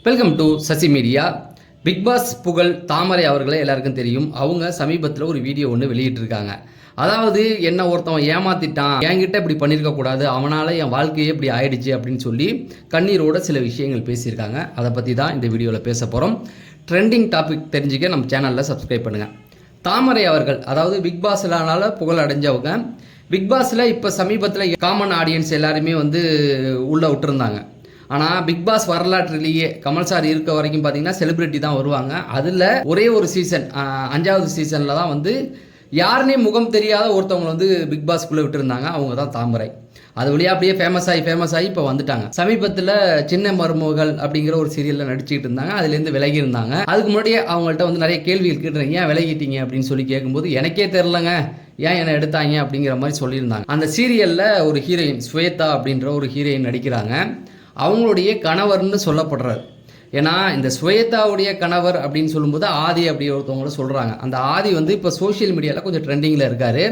Welcome to Sasi media. Big Boss Pugazh Thamarai அவர்களே எல்லாருக்கும் தெரியும். அவங்க சமீபத்தில் ஒரு வீடியோ ஒன்று வெளியிட்டிருக்காங்க. அதாவது என்ன ஒருத்தவன் ஏமாத்திட்டான், என்கிட்ட இப்படி பண்ணியிருக்க கூடாது, அவனால் என் வாழ்க்கையே இப்படி ஆயிடுச்சு அப்படின்னு சொல்லி கண்ணீரோட சில விஷயங்கள் பேசியிருக்காங்க. அதை பற்றி தான் இந்த வீடியோவில் பேச போகிறோம். ட்ரெண்டிங் டாபிக் தெரிஞ்சுக்க நம்ம சேனலில் சப்ஸ்கிரைப் பண்ணுங்கள். தாமரை அவர்கள் அதாவது பிக் பாஸ்னால புகழ் அடைஞ்சவங்க. பிக் பாஸில் இப்போ சமீபத்தில் காமன் ஆடியன்ஸ் எல்லாருமே உள்ளே விட்டுருந்தாங்க. ஆனால் பிக் பாஸ் வரலாற்றிலேயே கமல் சார் இருக்க வரைக்கும் பார்த்தீங்கன்னா செலிபிரிட்டி தான் வருவாங்க. அதில் ஒரே ஒரு சீசன் 5வது சீசனில் தான் யாருனே முகம் தெரியாத ஒருத்தவங்க பிக் பாஸ்க்குள்ளே விட்டுருந்தாங்க. அவங்க தான் தாமரை. அது வழியாக அப்படியே ஃபேமஸ் ஆகி இப்போ வந்துட்டாங்க. சமீபத்தில் சின்ன மருமகள் அப்படிங்கிற ஒரு சீரியலில் நடிச்சுக்கிட்டு இருந்தாங்க. அதுலேருந்து விலகி இருந்தாங்க. அதுக்கு முன்னாடியே அவங்கள்ட்ட நிறைய கேள்விகள் கேட்டுறாங்க. ஏன் விலகிட்டீங்க அப்படின்னு சொல்லி கேட்கும்போது எனக்கே தெரிலங்க, ஏன் என்னை எடுத்தாங்க அப்படிங்கிற மாதிரி சொல்லியிருந்தாங்க. அந்த சீரியலில் ஒரு ஹீரோயின் ஸ்வேதா அப்படின்ற ஒரு ஹீரோயின் நடிக்கிறாங்க. அவங்களுடைய கணவர்னு சொல்லப்படுறாரு. ஏன்னா இந்த ஸ்வேதாவுடைய கணவர் அப்படின்னு சொல்லும்போது ஆதி அப்படி ஒருத்தவங்களும் சொல்கிறாங்க. அந்த ஆதி இப்போ சோஷியல் மீடியாவில் கொஞ்சம் ட்ரெண்டிங்கில் இருக்கார்.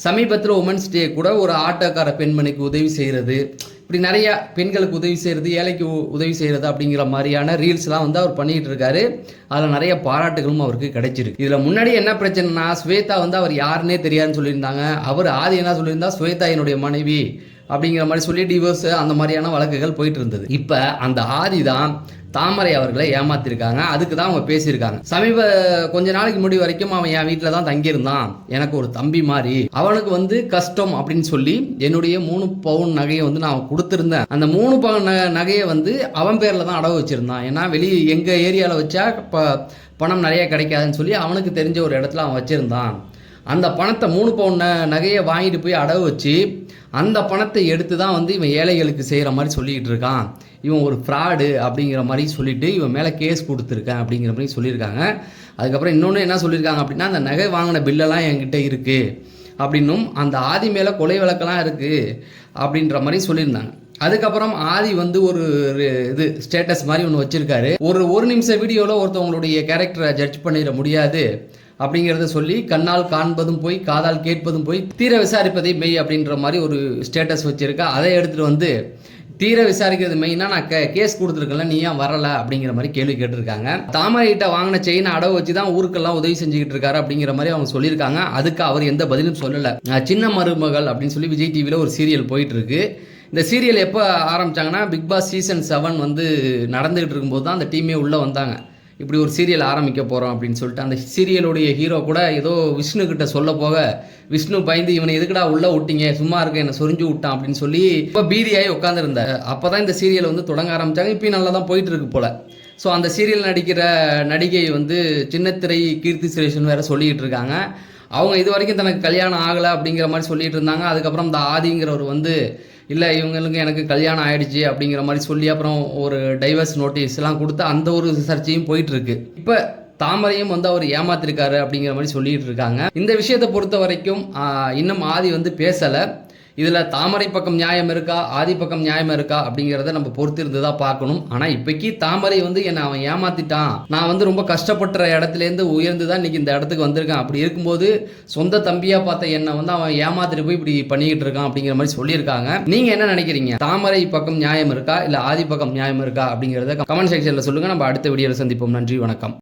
சமீபத்தில் உமன்ஸ் டே கூட ஒரு ஆட்டோக்கார பெண்மணிக்கு உதவி செய்கிறது, இப்படி நிறையா பெண்களுக்கு உதவி செய்கிறது, ஏழைக்கு உதவி செய்கிறது அப்படிங்கிற மாதிரியான ரீல்ஸ்லாம் அவர் பண்ணிக்கிட்டு இருக்காரு. அதில் நிறைய பாராட்டுகளும் அவருக்கு கிடைச்சிருக்கு. இதில் முன்னாடி என்ன பிரச்சனைனா ஸ்வேதா அவர் யாருன்னே தெரியாதுன்னு சொல்லியிருந்தாங்க. அவர் ஆதி என்ன சொல்லியிருந்தா ஸ்வேதா என்னுடைய மனைவி அப்படிங்கிற மாதிரி சொல்லி டிவோர்ஸ் அந்த மாதிரியான வழக்குகள் போயிட்டு இருந்தது. இப்போ அந்த ஆதி தான் தாமரை அவர்களை ஏமாத்திருக்காங்க. அதுக்கு தான் அவங்க பேசியிருக்காங்க. கொஞ்ச நாளைக்கு முன்னாடி வரைக்கும் அவன் என் வீட்டில் தான் தங்கியிருந்தான், எனக்கு ஒரு தம்பி மாதிரி, அவனுக்கு கஷ்டம் அப்படின்னு சொல்லி என்னுடைய 3 பவுன் நகையை நான் கொடுத்துருந்தேன். அந்த 3 பவுன் நகையை அவன் பேரில் தான் அடவு வச்சிருந்தான். ஏன்னா வெளியே எங்கள் ஏரியாவில் வச்சா பணம் நிறைய கிடைக்காதுன்னு சொல்லி அவனுக்கு தெரிஞ்ச ஒரு இடத்துல அவன் வச்சிருந்தான். அந்த பணத்தை 3 பவுன் நகையை வாங்கிட்டு போய் அடவு வச்சு அந்த பணத்தை எடுத்து தான் இவன் ஏழைகளுக்கு செய்கிற மாதிரி சொல்லிக்கிட்டு இருக்கான். இவன் ஒரு ஃப்ராடு அப்படிங்கிற மாதிரி சொல்லிட்டு இவன் மேலே கேஸ் கொடுத்துருக்கேன் அப்படிங்கிற மாதிரி சொல்லியிருக்காங்க. அதுக்கப்புறம் இன்னொன்று என்ன சொல்லியிருக்காங்க அப்படின்னா, அந்த நகை வாங்கின பில்லெல்லாம் என்கிட்ட இருக்குது அப்படின்னும் அந்த ஆதி மேலே கொலை வழக்கெல்லாம் இருக்குது அப்படின்ற மாதிரி சொல்லியிருந்தாங்க. அதுக்கப்புறம் ஆதி ஒரு ஸ்டேட்டஸ் மாதிரி ஒன்று வச்சுருக்காரு. ஒரு நிமிஷம் வீடியோவில் ஒருத்தவங்களுடைய கேரக்டரை ஜட்ஜ் பண்ணிட முடியாது அப்படிங்கிறத சொல்லி கண்ணால் காண்பதும் போய் காதால் கேட்பதும் போய் தீர விசாரிப்பதை மெய் அப்படின்ற மாதிரி ஒரு ஸ்டேட்டஸ் வச்சிருக்கா. அதை எடுத்துகிட்டு தீர விசாரிக்கிறது மெயினா நான் கேஸ் கொடுத்துருக்கல, நீ ஏன் வரல அப்படிங்கிற மாதிரி கேள்வி கேட்டிருக்காங்க. தாமரைகிட்ட வாங்கின செயினை அடவு வச்சு தான் ஊருக்கெல்லாம் உதவி செஞ்சுக்கிட்டு இருக்காரு அப்படிங்கிற மாதிரி அவங்க சொல்லியிருக்காங்க. அதுக்கு அவர் எந்த பதிலும் சொல்லலை. சின்ன மருமகள் அப்படின்னு சொல்லி விஜய் டிவியில் ஒரு சீரியல் போயிட்டு இருக்கு. இந்த சீரியல் எப்போ ஆரம்பிச்சாங்கன்னா பிக் பாஸ் சீசன் 7 நடந்துகிட்டு இருக்கும்போது தான் அந்த டீமே உள்ளே வந்தாங்க. இப்படி ஒரு சீரியல் ஆரம்பிக்க போகிறோம் அப்படின்னு சொல்லிட்டு அந்த சீரியலுடைய ஹீரோ கூட ஏதோ விஷ்ணு கிட்ட சொல்ல போக விஷ்ணு பயந்து இவனை எதுக்குடா உள்ளே விட்டீங்க, சும்மா இருக்க என்னை சொரிஞ்சு விட்டான் அப்படின்னு சொல்லி இப்போ பீதியாகி உட்காந்துருந்தார். அப்போ தான் இந்த சீரியல் தொடங்க ஆரம்பித்தாங்க. இப்பயும் நல்லா தான் போயிட்டு இருக்கு போல். ஸோ அந்த சீரியல் நடிக்கிற நடிகை சின்னத்திரை கீர்த்தி சுரேஷன் வேறு சொல்லிக்கிட்டு இருக்காங்க. அவங்க இது வரைக்கும் தனக்கு கல்யாணம் ஆகலை அப்படிங்கிற மாதிரி சொல்லிட்டு இருந்தாங்க. அதுக்கப்புறம் இந்த ஆதிங்கிறவர் இல்லை இவங்களுக்கு எனக்கு கல்யாணம் ஆயிடுச்சு அப்படிங்கிற மாதிரி சொல்லி அப்புறம் ஒரு டைவர்ஸ் நோட்டீஸ்லாம் கொடுத்து அந்த ஒரு சர்ச்சையும் போயிட்டு இருக்கு. இப்போ தாமரையும் அவர் ஏமாத்திருக்காரு அப்படிங்கிற மாதிரி சொல்லிட்டு இருக்காங்க. இந்த விஷயத்தை பொறுத்த வரைக்கும் இன்னும் ஆதி பேசலை. இதில் தாமரை பக்கம் நியாயம் இருக்கா ஆதி பக்கம் நியாயம் இருக்கா அப்படிங்கிறத நம்ம பொறுத்து இருந்து தான் பார்க்கணும். ஆனால் இப்போக்கி தாமரை என்னை அவன் ஏமாத்திட்டான், நான் ரொம்ப கஷ்டப்பட்ட இடத்துலேருந்து உயர்ந்து தான் இன்னைக்கு இந்த இடத்துக்கு வந்திருக்கேன், அப்படி இருக்கும்போது சொந்த தம்பியாக பார்த்த என்னை அவன் ஏமாத்திட்டு போய் இப்படி பண்ணிக்கிட்டு இருக்கான் அப்படிங்கிற மாதிரி சொல்லியிருக்காங்க. நீங்கள் என்ன நினைக்கிறீங்க? தாமரை பக்கம் நியாயம் இருக்கா இல்லை ஆதி பக்கம் நியாயம் இருக்கா அப்படிங்கிறத கமெண்ட் செக்ஷனில் சொல்லுங்கள். நம்ம அடுத்த வீடியோவில் சந்திப்போம். நன்றி, வணக்கம்.